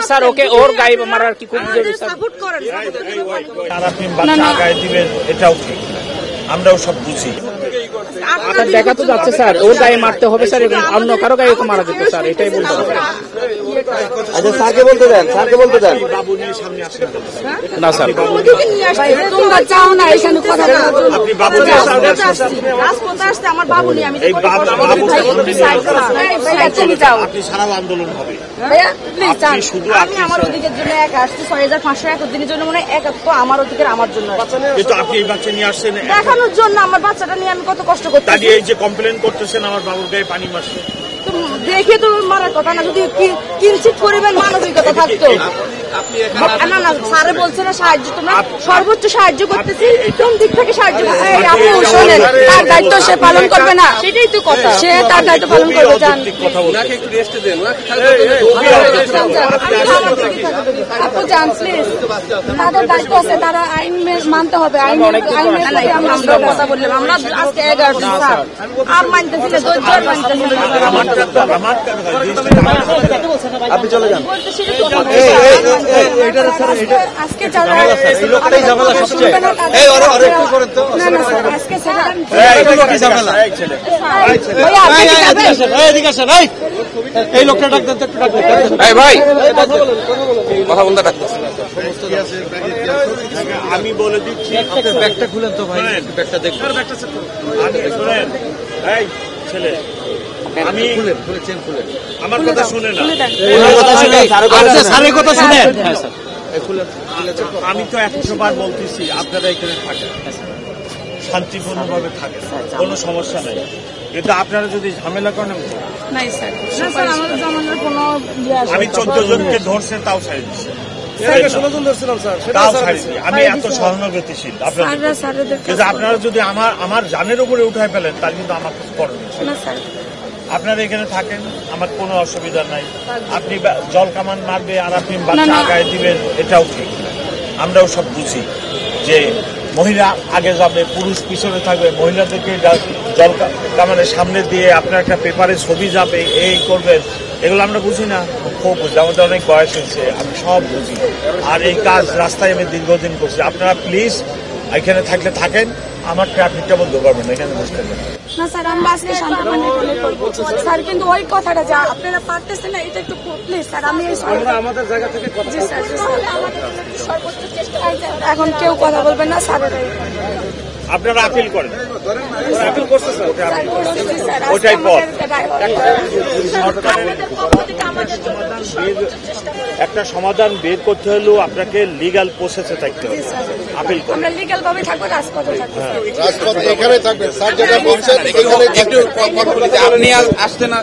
Sir okay ওর গায়ে মারার কি খুব সাপোর্ট করেন আর আপনি বাচ্চা গায়ে দিবেন এটাও ঠিক, আমরাও সব বুঝি। দেখা তো যাচ্ছে স্যার ওর গায়ে মারতে হবে স্যার, এবং অন্য কারো গায়ে মারা যেত স্যার, এটাই বলতে হবে। আচ্ছা স্যারকে বলতে দেন, স্যারকে বলতে দেন। বাবু নিয়ে সামনে আসেন না স্যার তোমরা চাও না এখানে কথা বলার জন্য। আপনি বাবু নিয়ে সামনে রাজপথে আসতে আমার বাবু নিয়ে আমি এই বাবু আপনি সারা আন্দোলন হবে। আপনি শুধু আমি আমার অধিকার জন্য একা আসছি ৬৫০০ এক দিনের জন্য মনে হয় এক তো আমার অধিকার আমার জন্য কিন্তু আপনি এই বাচ্চা নিয়ে আসছেন দেখানোর জন্য। আমার বাচ্চাটা নিয়ে আমি কত কষ্ট করতেছি। তাহলে এই যে কমপ্লেন করতেছেন আমার বাবুর গায়ে পানি মারছে, দেখে তো মারার কথা না, যদি কিঞ্চিত পরিমাণ মানবিকতা থাকতো। না না স্যারে বলছে না সাহায্য, তোমরা সর্বোচ্চ সাহায্য করতেছি, কোন দিক থেকে সাহায্য? আপনি শোনেন, তার দায়িত্ব সে পালন করবে না, সেটাই তো কথা। সে তার দায়িত্ব পালন করবে। চান আপু যান প্লিজ, তাদের দায়িত্ব আছে, তারা আইন মানতে হবে। আমরা কথা বললাম, আমরা আজকে ১১ দিন স্যার আর মানতেছি না, জোর মানতেছি না। আপনি চলে যান। আজকে যারা এই লোকটা ডাকতেন একটু ডাকতেন ভাই কথা বলতে ডাকতেন। আমি বলে দিচ্ছি ব্যাগটা খুলেন তো ভাই, ব্যাগটা দেখুন। শোনেন এই ছেলে, আমি আমার কথা শুনে না, স্যারের কথা শুনেন। আমি তো ১০০ বার বলতেছি আপনারা এখানে থাকেন, শান্তিপূর্ণভাবে থাকেন, কোনো সমস্যা নেই। কিন্তু আপনারা যদি ঝামেলা করেন আমি ১৪ জনকে ধরছেন তাও ছাড়ি দিচ্ছি, আমি এত সহানুভূতিশীল আপনাদের, কিন্তু আপনারা যদি আমার জানের উপরে উঠায় ফেলেন তার কিন্তু আমার কিছু করণীয়। আপনারা এখানে থাকেন, আমার কোনো অসুবিধা নাই। আপনি জল কামান মারবে আর আপনি বাচ্চা গায়ে দিবেন এটাও ঠিক, আমরাও সব বুঝি যে মহিলা আগে যাবে, পুরুষ পিছনে থাকবে, মহিলাদেরকে জল কামানের সামনে দিয়ে আপনার একটা পেপারে ছবি যাবে, এই করবেন, এগুলো আমরা বুঝি না, খুব বুঝি, আমাদের অনেক বয়স হয়েছে, আমি সব বুঝি। আর এই কাজ রাস্তায় আমি দীর্ঘদিন করছি। আপনারা প্লিজ এখানে থাকলে থাকেন, আমার ট্রাফিকটা বন্ধ করবেন, এখানে বসতে পারেন না স্যার। আমরা আজকে শান্তিপূর্ণ করবো স্যার, কিন্তু ওই কথাটা যা আপনারা পারতেছেন না, এটা একটু প্লিজ স্যার। আমি আমাদের জায়গা থেকে এখন কেউ কথা বলবেন না স্যার। আপনারা আপিল করেন, ওটাই পথ। একটা সমাধান বের করতে হলেও আপনাকে লিগ্যাল প্রসেসে থাকতে হবে, আপিল করেন। আমরা লিগ্যাল ভাবে থাকবো, রাজপথে থাকবো, রাজপথে এখানে থাকবেন। স্যার যেটা বলছেন এখানে একটু আপনি আসতে না